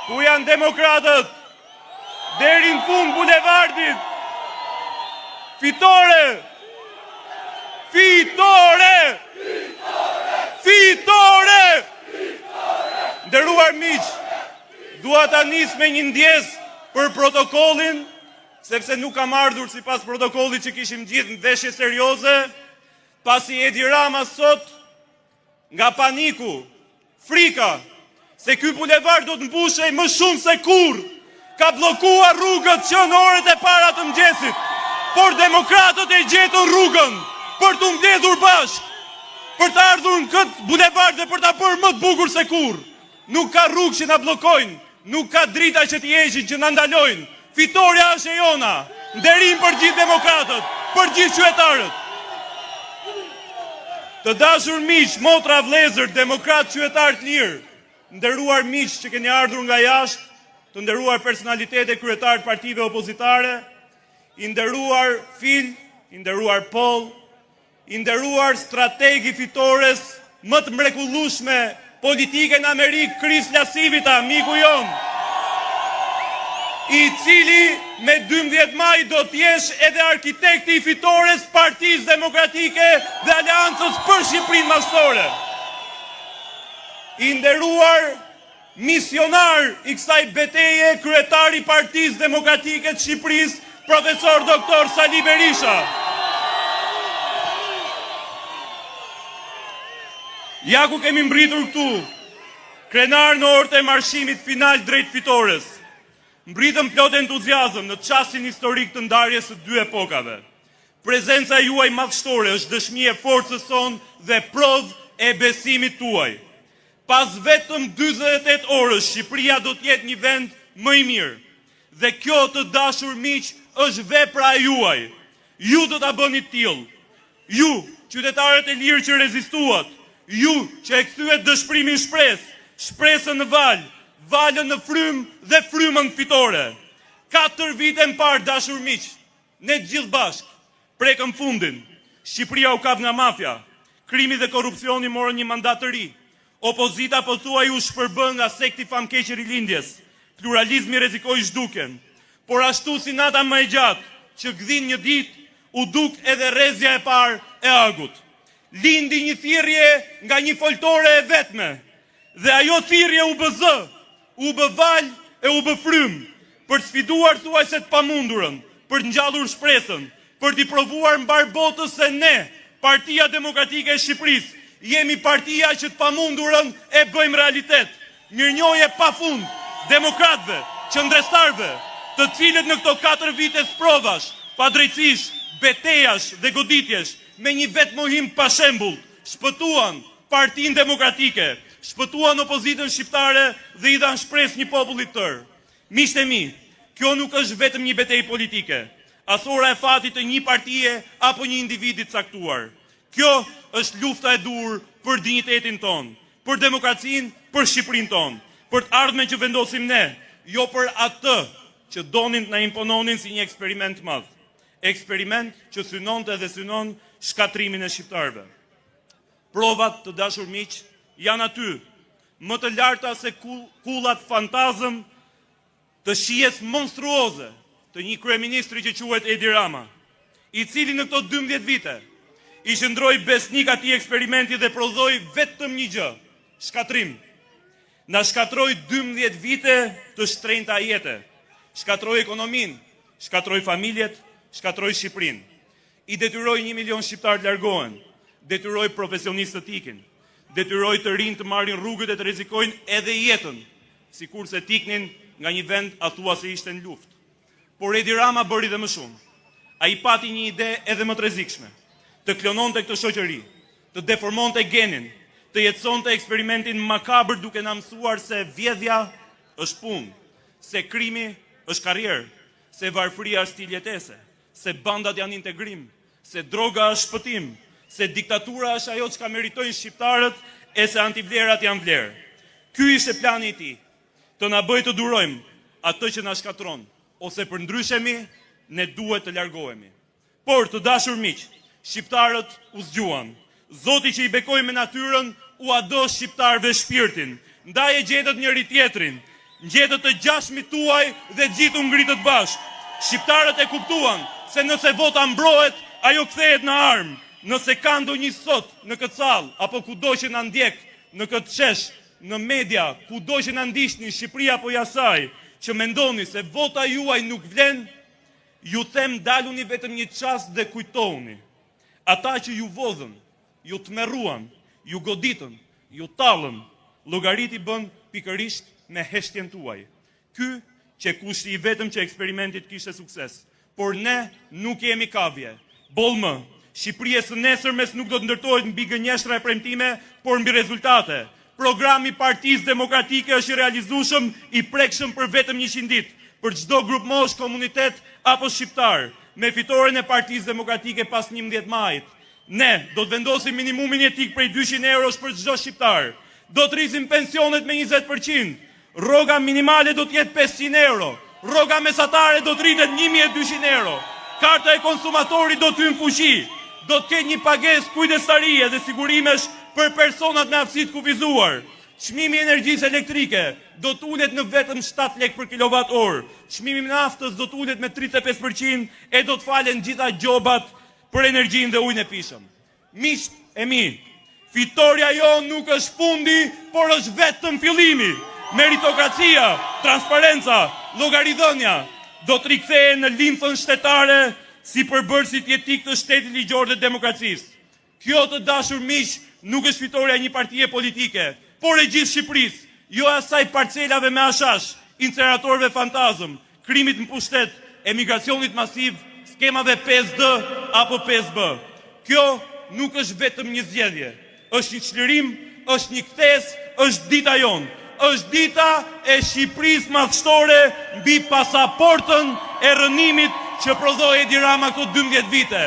Ku janë demokratët? Deri në fund bulevardit. Fitore! Fitore! Fitore! Nderuar miq, dua ta nis me një ndjes për protokollin, sepse nuk kam ardhur sipas protokollit që kishim gjithë në veshje serioze, pasi Edi Rama sot nga paniku, frika se ky bulevard do të mbushej më shumë se kurrë, ka bllokuar rrugët që në orët e para të mëngjesit. Por demokratët e gjetën rrugën për të mbledhur bashkë, për të ardhur në këtë bulevard dhe për ta bërë më të bukur se kurrë. Nuk ka rrugë që na bllokojnë, nuk ka drita që t'i heqin që na ndalojnë. Fitoria është e jona. Nderim për gjithë demokratët, për gjithë qytetarët. Të dashur miq, motra, vëllezër, demokrat, qytetar të lirë, nderuar miq që keni ardhur nga jashtë, të nderuar personalitete kryetar të partive opozitare, i nderuar Fil, i nderuar Poll, i nderuar strategi fitores më të mrekullueshme politike në Amerikë, Chris Lasivita, miku jon, i cili me 12 maj do t'jesh edhe arkitekti i fitores Partisë Demokratike dhe Aleancës për Shqipërinë Mashtore. I nderuar misionar i kësaj betejë, kryetari i Partisë Demokratike të Shqipërisë, profesor doktor Sali Berisha. Ja ku kemi mbritur këtu, krenar në orët e marshimit final drejt fitores. Mbritëm plot entuziazëm në çastin historik të ndarjes së dy epokave. Prezenca juaj madhështore është dëshmi e forcës sonë dhe provë e besimit tuaj. Pas vetëm 48 orësh, Shqipëria do të jetë një vend më i mirë. Dhe kjo, të dashur miq, është vepra e juaj. Ju do ta bëni të tillë. Ju, qytetarët e lirë që rezistuat, ju që e kthyet dëshpërimin shpresë, shpresën në val, valën në frym dhe frymën fitore. 4 vite më parë, dashur miq, ne gjithë bashkë prekëm fundin. Shqipëria u kap nga mafia, krimi dhe korrupsioni morën një mandat të ri. Opozita pothuaj u shpërbën nga sekti famkeq i rilindjes. Pluralizmi rrezikoi zhdukjen. Por ashtu si nata më e gjatë që gdhin një ditë, u duk edhe rrezja e parë e agut. Lindi një thirrje nga një foltore e vetme. Dhe ajo thirrje u bë zë, u bë val e u bë frym, për të sfiduar thuajse të pamundurën, për të ngjallur shpresën, për t'i provuar mbar botës se ne, Partia Demokratike e Shqipërisë, jemi partia që të pamundurën e bëjmë realitet. Mirënjohje pafund demokratëve, qendrestarëve, të cilët në këto 4 vite provash, padrejtësish, betejash dhe goditjesh, me një vetë mohim pa shembull, shpëtuan Partinë Demokratike, shpëtuan opozitën shqiptare dhe i dhanë shpresë një popullit tërë. Miqtë e mi, kjo nuk është vetëm një betejë politike, as ora e fatit të një partie apo një individi të caktuar. Kjo është lufta e dur për dinjitetin ton, për demokracinë, për Shqipërinë ton, për të ardhmen që vendosim ne, jo për atë që donin të na impononin si një eksperiment madh. Eksperiment që synonte dhe synon shkatrimin e shqiptarëve. Provat, të dashur miq, janë aty, më të larta se kullat fantazëm të shijes monstruoze të një kryeministri që quhet Edi Rama, i cili në këto 12 vite i qëndroi besnik atij eksperimenti dhe prodhoi vetëm një gjë, shkatrim. Na shkatroi 12 vite të shtrenjta jete, shkatroi ekonominë, shkatroi familjet, shkatroi Shqipërinë. I detyroi 1 milion shqiptar të largohen, detyroi profesionistët të ikin, detyroi të rinj të marrin rrugët e të rrezikojnë edhe jetën, sikurse të iknin nga një vend athuase ishte në luftë. Por Edi Rama bëri dhe më shumë. Ai pati një ide edhe më të rrezikshme, të klononte këtë shoqëri, të deformonte genin, të jetësonte eksperimentin makabër duke na mësuar se vjedhja është punë, se krimi është karrierë, se varfëria është stil jetese, se bandat janë integrim, se droga është shpëtim, se diktatura është ajo që ka meritojnë shqiptarët e se antivlerat janë vlerë. Ky ishte plani i tij, të na bëjë të durojmë atë që na shkatron, ose për ndryshemi, ne duhet të largohemi. Por, të dashur miq, shqiptarët u zgjuan. Zoti që i bekoi me natyrën u ado shqiptarëve shpirtin, ndaj e gjetët njëri tjetrin, Ngjetët të gjashmit tuaj dhe gjithu ngritët bashkë. Shqiptarët e kuptuan se nëse vota mbrohet, ajo kthehet në armë. Nëse ka ndonjë sot në këtë sallë apo kudo që na ndjek në këtë shesh, në media, kudo që na ndiqni, Shqipëria apo jasaj, që mendoni se vota juaj nuk vlen, ju them daluni vetëm një çast dhe kujtoni. Ata që ju vodhën, ju tmerruan, ju goditën, ju tallën, llogariti bën pikërisht me heshtjen tuaj. Ky që kushti i vetëm që eksperimentit kishte sukses. Por ne nuk jemi kavje. Bollmë, Shqipëria së nesërmes nuk do të ndërtohet mbi gënjeshtra e premtime, por mbi rezultate. Programi Partisë Demokratike është i realizueshëm, i prekshëm për vetëm 100 ditë, për çdo grup mosh, komunitet apo shqiptar. Me fitoren e Partisë Demokratike pas 11 majit, ne do të vendosim minimumin jetik prej 200 eurosh për çdo shqiptar. Do të rrisim pensionet me 20%. Rroga minimale do të jetë 500 euro. Rroga mesatare do të rritet 1200 euro. Karta e konsumatorit do të hyjë në fuqi. Do të ketë një pagesë kujdestarie dhe sigurimesh për personat me aftësi të kufizuar. Çmimi i energjisë elektrike do të ulet në vetëm 7 lekë për kilowatt-orë. Çmimi i naftës do të ulet me 35% e do të falen gjitha gjobat për energjinë dhe ujin e pishëm. Miqt e mi, fitoria jonë nuk është fundi, por është vetëm fillimi. Meritokracia, transparenca, llogaridhënia do të rikthehen në limfën shtetare si përbërësit jetik të shtetit ligjor dhe demokracisë. Kjo, të dashur miq, nuk është fitoria e një partie politike, por e gjithë Shqipërisë, jo asaj parcelave me ashash, incineratorëve fantazëm, krimit në pushtet, emigracionit masiv, skemave 5D apo 5B. Kjo nuk është vetëm një zgjedhje, është një çlirim, është një kthes, është dita jonë. Është dita e Shqipërisë madhështore mbi pasaportën e rënimit që prodhoi Edi Rama këto 12 vite.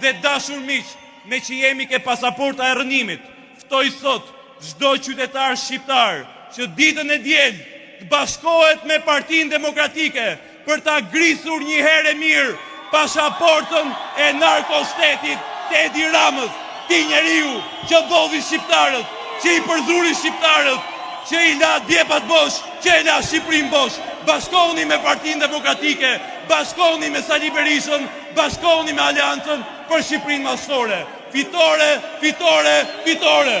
Dhe dashur miq, me që jemi ke pasaporta e rënimit, ftoj sot çdo qytetar shqiptar që ditën e diel të bashkohet me Partinë Demokratike për ta grisur një herë e mirë pasaportën e narkoshtetit të Edi Ramës. Ti njeriu që vodhi shqiptarët, që i përzuri shqiptarët, që i la djepat bosh, që i la Shqipërinë bosh. Bashkohuni me Partinë Demokratike, bashkohuni me Sali Berishën, bashkohuni me Aleancën për Shqipërinë madhështore. Fitore, fitore, fitore!